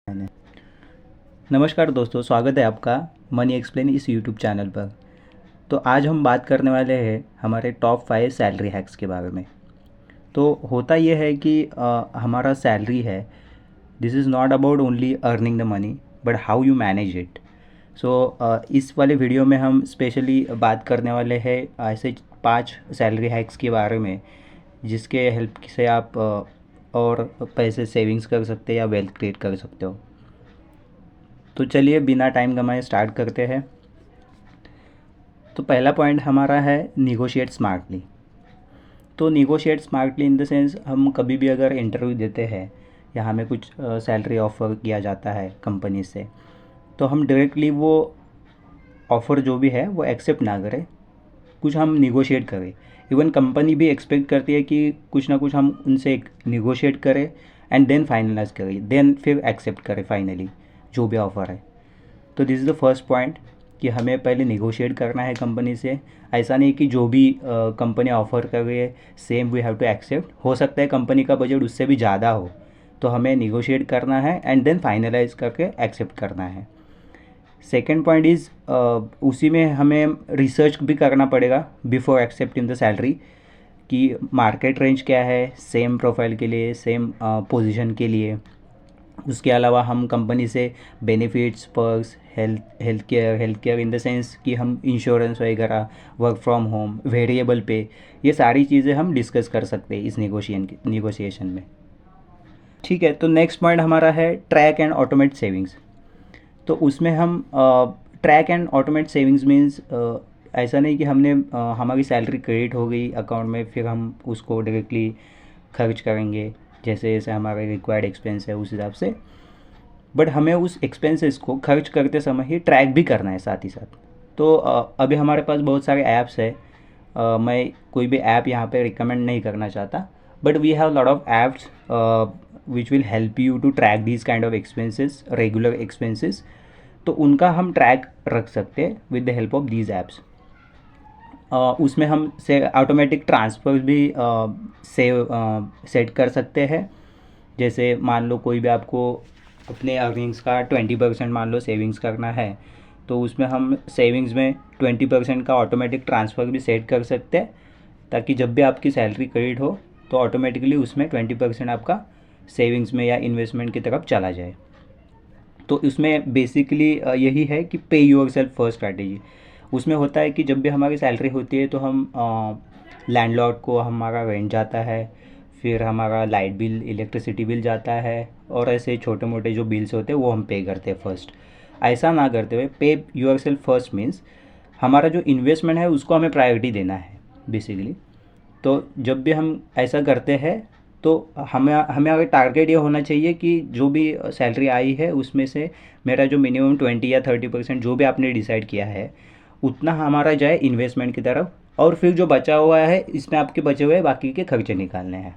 मैंने नमस्कार दोस्तों, स्वागत है आपका मनी एक्सप्लेन इस यूट्यूब चैनल पर। तो आज हम बात करने वाले हैं हमारे टॉप 5 सैलरी हैक्स के बारे में। तो होता ये है कि हमारा सैलरी है, this is not about only earning the money but how you manage it. So इस वाले वीडियो में हम स्पेशली बात करने वाले हैं ऐसे 5 सैलरी हैक्स के बारे में जिसके हेल्प से आप और पैसे सेविंग्स कर सकते हैं या वेल्थ क्रिएट कर सकते हो। तो चलिए बिना टाइम गंवाए स्टार्ट करते हैं। तो पहला पॉइंट हमारा है निगोशिएट स्मार्टली। तो negotiate smartly in the sense, हम कभी भी अगर इंटरव्यू देते हैं या हमें कुछ सैलरी ऑफ़र किया जाता है कंपनी से, तो हम डायरेक्टली वो ऑफ़र जो भी है वो एक्सेप्ट ना करें, कुछ हम निगोशिएट करें। इवन कंपनी भी एक्सपेक्ट करती है कि कुछ ना कुछ हम उनसे निगोशिएट करें एंड देन फाइनलाइज करें, देन फिर एक्सेप्ट करें फाइनली जो भी ऑफ़र है। तो this is the first point कि हमें पहले निगोशिएट करना है कंपनी से। ऐसा नहीं कि जो भी कंपनी ऑफ़र कर रही है same we have to accept. हो सकता है कंपनी का बजट उससे भी ज़्यादा हो, तो हमें निगोशिएट करना है एंड देन फाइनलाइज करके एक्सेप्ट करना है। सेकेंड पॉइंट इज़, उसी में हमें रिसर्च भी करना पड़ेगा बिफोर एक्सेप्टिंग द सैलरी कि मार्केट रेंज क्या है सेम प्रोफाइल के लिए, सेम पोजीशन के लिए। उसके अलावा हम कंपनी से benefits, perks, health care in the sense कि हम इंश्योरेंस वगैरह, वर्क फ्रॉम होम, वेरिएबल पे, ये सारी चीज़ें हम डिस्कस कर सकते हैं इस निगोशिएशन में। ठीक है, तो नेक्स्ट पॉइंट हमारा है ट्रैक एंड ऑटोमेट सेविंग्स। तो उसमें हम track and automate savings means ऐसा नहीं कि हमने हमारी सैलरी क्रेडिट हो गई अकाउंट में फिर हम उसको डायरेक्टली खर्च करेंगे जैसे जैसे हमारे रिक्वायर्ड एक्सपेंस है उस हिसाब से, बट हमें उस एक्सपेंसेस को खर्च करते समय ही ट्रैक भी करना है साथ ही साथ। तो अभी हमारे पास बहुत सारे ऐप्स है, मैं कोई भी ऐप यहाँ पे रिकमेंड नहीं करना चाहता, but we have lot of apps which will help you to track these kind of expenses, regular expenses. तो उनका हम ट्रैक रख सकते हैं with the help of these apps. उसमें हम से ऑटोमेटिक ट्रांसफ़र भी सेव सेट कर सकते हैं। जैसे मान लो कोई भी आपको अपने अर्निंग्स का 20% मान लो सेविंग्स करना है, तो उसमें हम सेविंग्स में 20% का ऑटोमेटिक ट्रांसफ़र भी सेट कर सकते हैं, ताकि जब भी आपकी सैलरी क्रेडिट हो तो ऑटोमेटिकली उसमें 20% आपका सेविंग्स में या इन्वेस्टमेंट की तरफ चला जाए। तो इसमें बेसिकली यही है कि पे योर सेल्फ फर्स्ट स्ट्रैटेजी। उसमें होता है कि जब भी हमारी सैलरी होती है तो हम लैंडलॉर्ड को हमारा रेंट जाता है, फिर हमारा लाइट बिल, इलेक्ट्रिसिटी बिल जाता है, और ऐसे छोटे मोटे जो बिल्स होते हैं वो हम पे करते हैं फर्स्ट। ऐसा ना करते हुए पे योर सेल्फ फर्स्ट मीन्स हमारा जो इन्वेस्टमेंट है उसको हमें प्रायोरिटी देना है बेसिकली। तो जब भी हम ऐसा करते हैं तो हमें हमें अगर टारगेट ये होना चाहिए कि जो भी सैलरी आई है उसमें से मेरा जो मिनिमम 20 या 30% जो भी आपने डिसाइड किया है उतना हमारा जाए इन्वेस्टमेंट की तरफ, और फिर जो बचा हुआ है इसमें आपके बचे हुए बाकी के खर्चे निकालने हैं।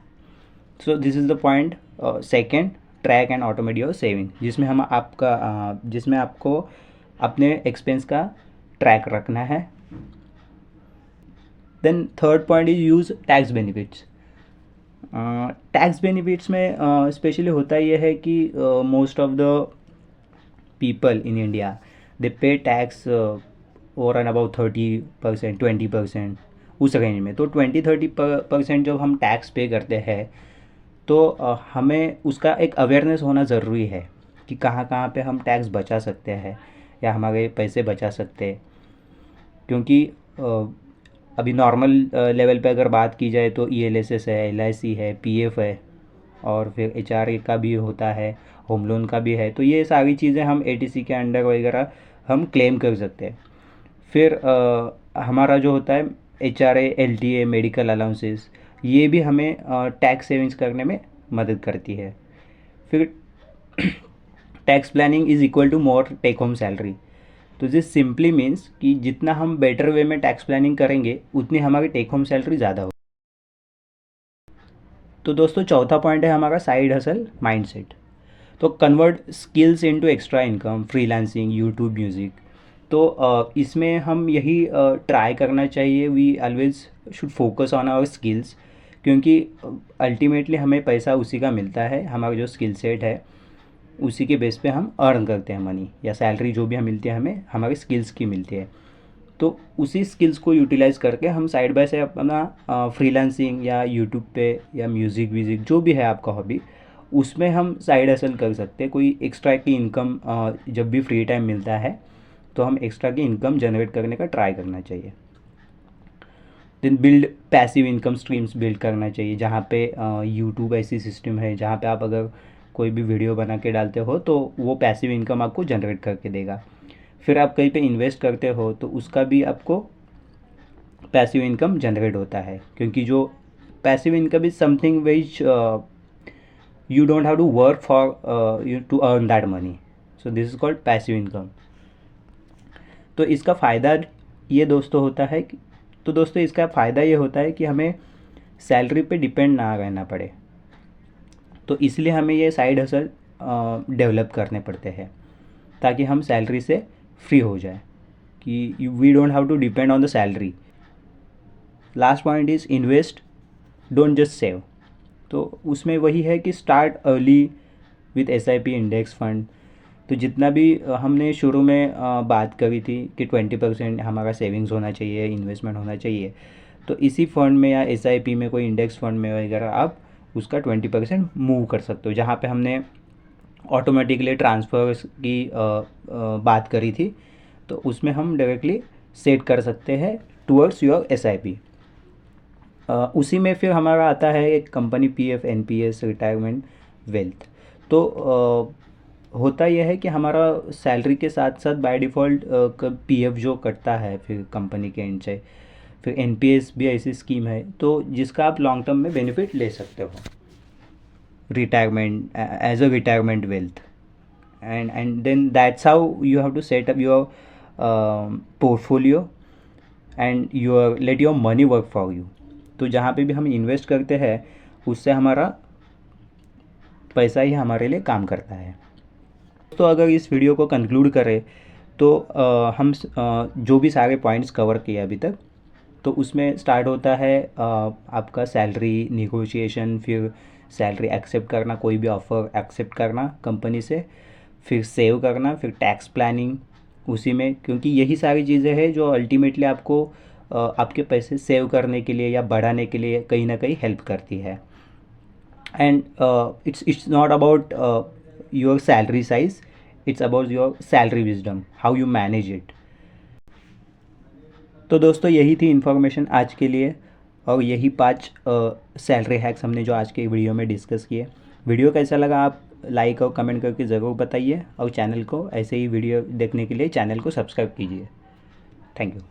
So this is the point second, track and automate your saving, जिसमें आपको अपने एक्सपेंस का ट्रैक रखना है। Then third point is use tax benefits. Tax benefits में स्पेशली होता ये है कि most of the people in India they pay tax over and about 30%, 20%, उस रेंज में। तो 20-30% जब हम टैक्स पे करते हैं तो हमें उसका एक अवेयरनेस होना ज़रूरी है कि कहाँ कहाँ पे हम टैक्स बचा सकते हैं या हमारे पैसे बचा सकते हैं। क्योंकि अभी नॉर्मल लेवल पे अगर बात की जाए तो ईएलएसएस है, एलआईसी है, पीएफ है, और फिर एचआरए का भी होता है, होम लोन का भी है। तो ये सारी चीज़ें हम एटीसी के अंडर वगैरह हम क्लेम कर सकते हैं। फिर हमारा जो होता है एचआरए, एलटीए, मेडिकल अलाउंसेस, ये भी हमें टैक्स सेविंग्स करने में मदद करती है। फिर tax planning is equal to more take home salary. तो दिस सिंपली मीन्स कि जितना हम बेटर वे में टैक्स प्लानिंग करेंगे उतनी हमारी टेक होम सैलरी ज़्यादा होगी। तो दोस्तों चौथा पॉइंट है हमारा साइड हसल माइंडसेट। तो convert skills into extra income, freelancing, YouTube music. तो इसमें हम यही ट्राई करना चाहिए, we always should focus on our skills, क्योंकि अल्टीमेटली हमें पैसा उसी का मिलता है, हमारा जो स्किल सेट है। उसी के बेस पे हम अर्न करते हैं मनी, या सैलरी जो भी हम मिलती है हमें हमारे स्किल्स की मिलती है। तो उसी स्किल्स को यूटिलाइज़ करके हम साइड बाय साइड अपना फ्रीलांसिंग या यूट्यूब पे या म्यूज़िक व्यूज़िक जो भी है आपका हॉबी, उसमें हम साइड हसल कर सकते हैं। कोई एक्स्ट्रा की इनकम जब भी फ्री टाइम मिलता है तो हम एक्स्ट्रा की इनकम जनरेट करने का ट्राई करना चाहिए। Then build passive income streams build करना चाहिए, जहाँ पे यूट्यूब ऐसी सिस्टम है जहाँ पे आप अगर कोई भी वीडियो बना के डालते हो तो वो पैसिव इनकम आपको जनरेट करके देगा। फिर आप कहीं पे इन्वेस्ट करते हो तो उसका भी आपको पैसिव इनकम जनरेट होता है, क्योंकि जो passive income is something which you don't have to work for you to earn that money, so this is called passive income। तो इसका फ़ायदा ये दोस्तों होता है कि इसका फ़ायदा ये होता है कि हमें सैलरी पे डिपेंड ना रहना पड़े। तो इसलिए हमें ये साइड हसल डेवलप करने पड़ते हैं ताकि हम सैलरी से फ्री हो जाए, कि we don't have to depend on the salary. Last point is invest, don't just save. तो उसमें वही है कि start early with SIP index fund. तो जितना भी हमने शुरू में बात करी थी कि 20% हमारा सेविंग्स होना चाहिए, इन्वेस्टमेंट होना चाहिए, तो इसी फंड में या SIP में कोई इंडेक्स फंड में वगैरह आप उसका 20% मूव कर सकते हो। जहाँ पे हमने ऑटोमेटिकली ट्रांसफर्स की बात करी थी, तो उसमें हम डायरेक्टली सेट कर सकते हैं टूवर्ड्स योर SIP। उसी में फिर हमारा आता है एक company PF NPS retirement wealth. तो होता यह है कि हमारा सैलरी के साथ साथ बाय डिफ़ॉल्ट PF जो कटता है फिर कंपनी के एंड से, फिर NPS भी ऐसी स्कीम है तो जिसका आप लॉन्ग टर्म में बेनिफिट ले सकते हो, retirement age a retirement wealth. And then that's how you have to set up your portfolio and let your money work for you. तो जहाँ पे भी हम इन्वेस्ट करते हैं उससे हमारा पैसा ही हमारे लिए काम करता है। तो अगर इस वीडियो को कंक्लूड करें तो हम जो भी सारे पॉइंट्स कवर किए अभी तक, तो उसमें स्टार्ट होता है आपका सैलरी निगोशिएशन, फिर सैलरी एक्सेप्ट करना, कोई भी ऑफ़र एक्सेप्ट करना कंपनी से, फिर सेव करना, फिर टैक्स प्लानिंग उसी में, क्योंकि यही सारी चीज़ें हैं जो अल्टीमेटली आपको आपके पैसे सेव करने के लिए या बढ़ाने के लिए कहीं ना कहीं हेल्प करती है। And it's not about your salary size, it's about your salary wisdom, how you manage it. तो दोस्तों यही थी इन्फॉर्मेशन आज के लिए, और यही 5 सैलरी हैक्स हमने जो आज के वीडियो में डिस्कस किए। वीडियो कैसा लगा आप लाइक और कमेंट करके ज़रूर बताइए, और चैनल को ऐसे ही वीडियो देखने के लिए चैनल को सब्सक्राइब कीजिए। Thank you.